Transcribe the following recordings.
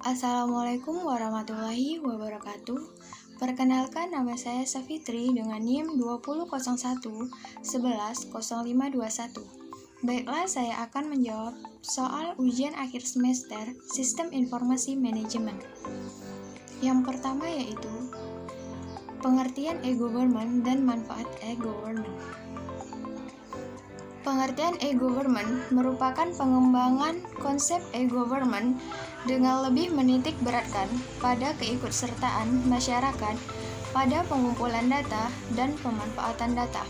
Assalamualaikum warahmatullahi wabarakatuh. Perkenalkan, nama saya Safitri dengan NIM 2001110521. Baiklah, saya akan menjawab soal ujian akhir semester Sistem Informasi Manajemen. Yang pertama yaitu pengertian e-government dan manfaat e-government. Pengertian e-government merupakan pengembangan konsep e-government dengan lebih menitik beratkan pada keikutsertaan masyarakat pada pengumpulan data dan pemanfaatan data.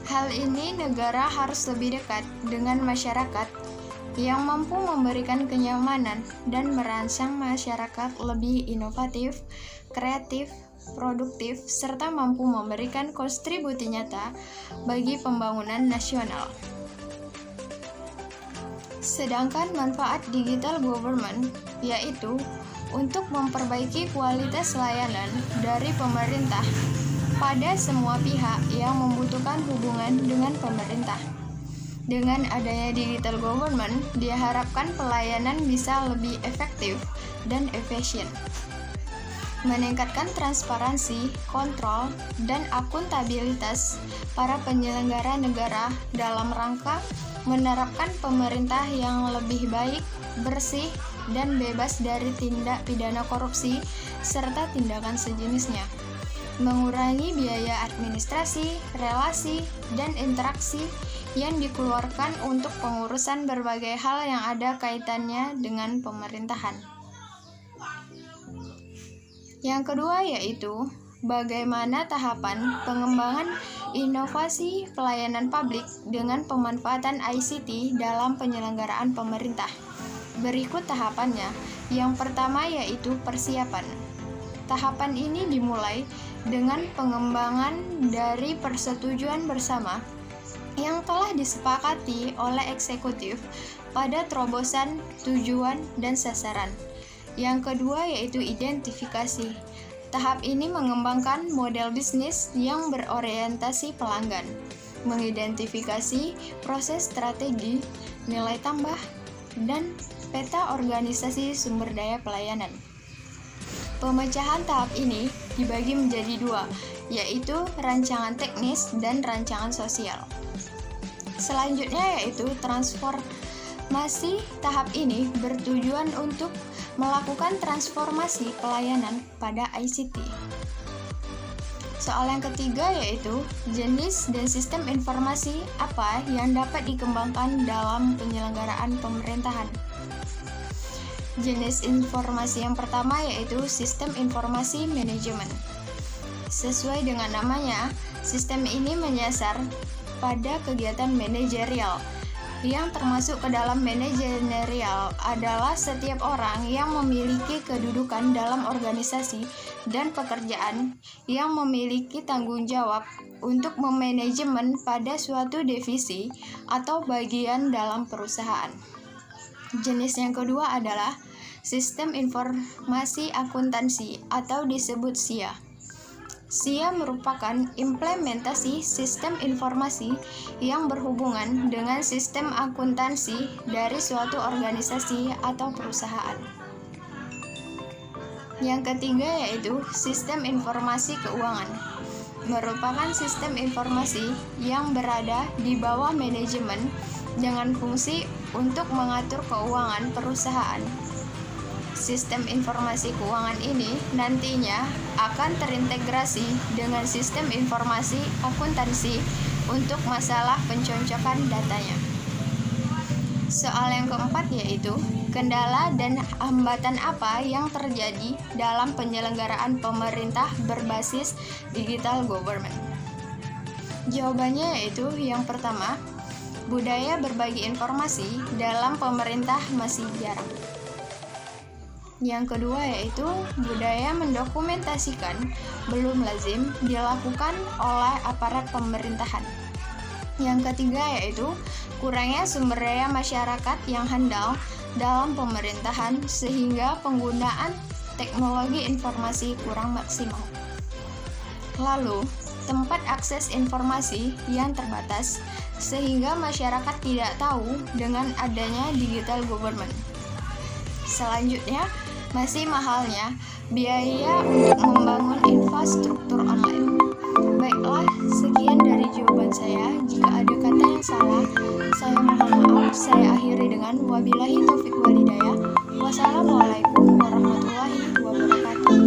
Hal ini negara harus lebih dekat dengan masyarakat yang mampu memberikan kenyamanan dan merangsang masyarakat lebih inovatif, kreatif, produktif, serta mampu memberikan kontribusi nyata bagi pembangunan nasional. Sedangkan manfaat digital government yaitu untuk memperbaiki kualitas layanan dari pemerintah pada semua pihak yang membutuhkan hubungan dengan pemerintah. Dengan adanya digital government, diharapkan pelayanan bisa lebih efektif dan efisien, meningkatkan transparansi, kontrol, dan akuntabilitas para penyelenggara negara dalam rangka menerapkan pemerintah yang lebih baik, bersih, dan bebas dari tindak pidana korupsi serta tindakan sejenisnya, mengurangi biaya administrasi, relasi, dan interaksi yang dikeluarkan untuk pengurusan berbagai hal yang ada kaitannya dengan pemerintahan. Yang kedua yaitu bagaimana tahapan pengembangan inovasi pelayanan publik dengan pemanfaatan ICT dalam penyelenggaraan pemerintah. Berikut tahapannya. Yang pertama yaitu persiapan. Tahapan ini dimulai dengan pengembangan dari persetujuan bersama yang telah disepakati oleh eksekutif pada terobosan tujuan dan sasaran. Yang kedua yaitu identifikasi. Tahap ini mengembangkan model bisnis yang berorientasi pelanggan, mengidentifikasi proses strategi, nilai tambah, dan peta organisasi sumber daya pelayanan. Pemecahan tahap ini dibagi menjadi dua, yaitu rancangan teknis dan rancangan sosial. Selanjutnya yaitu transformasi. Tahap ini bertujuan untuk melakukan transformasi pelayanan pada ICT. Soal yang ketiga yaitu jenis dan sistem informasi apa yang dapat dikembangkan dalam penyelenggaraan pemerintahan. Jenis informasi yang pertama yaitu sistem informasi manajemen. Sesuai dengan namanya, sistem ini menyasar pada kegiatan manajerial. Yang termasuk ke dalam manajerial adalah setiap orang yang memiliki kedudukan dalam organisasi dan pekerjaan yang memiliki tanggung jawab untuk memanajemen pada suatu divisi atau bagian dalam perusahaan. Jenis yang kedua adalah sistem informasi akuntansi atau disebut SIA. SIA merupakan implementasi sistem informasi yang berhubungan dengan sistem akuntansi dari suatu organisasi atau perusahaan. Yang ketiga yaitu sistem informasi keuangan. Merupakan sistem informasi yang berada di bawah manajemen dengan fungsi untuk mengatur keuangan perusahaan. Sistem informasi keuangan ini nantinya akan terintegrasi dengan sistem informasi akuntansi untuk masalah pencocokan datanya. Soal yang keempat yaitu kendala dan hambatan apa yang terjadi dalam penyelenggaraan pemerintah berbasis digital government. Jawabannya yaitu yang pertama, budaya berbagi informasi dalam pemerintah masih jarang. Yang kedua yaitu budaya mendokumentasikan belum lazim dilakukan oleh aparat pemerintahan. Yang ketiga yaitu kurangnya sumber daya masyarakat yang handal dalam pemerintahan sehingga penggunaan teknologi informasi kurang maksimal. Lalu, tempat akses informasi yang terbatas sehingga masyarakat tidak tahu dengan adanya digital government. Selanjutnya, Masih mahalnya biaya untuk membangun infrastruktur online. Baiklah, sekian dari jawaban saya. Jika ada kata yang salah, saya mohon maaf. Saya akhiri dengan wabillahi taufiq walhidayah. Wassalamualaikum warahmatullahi wabarakatuh.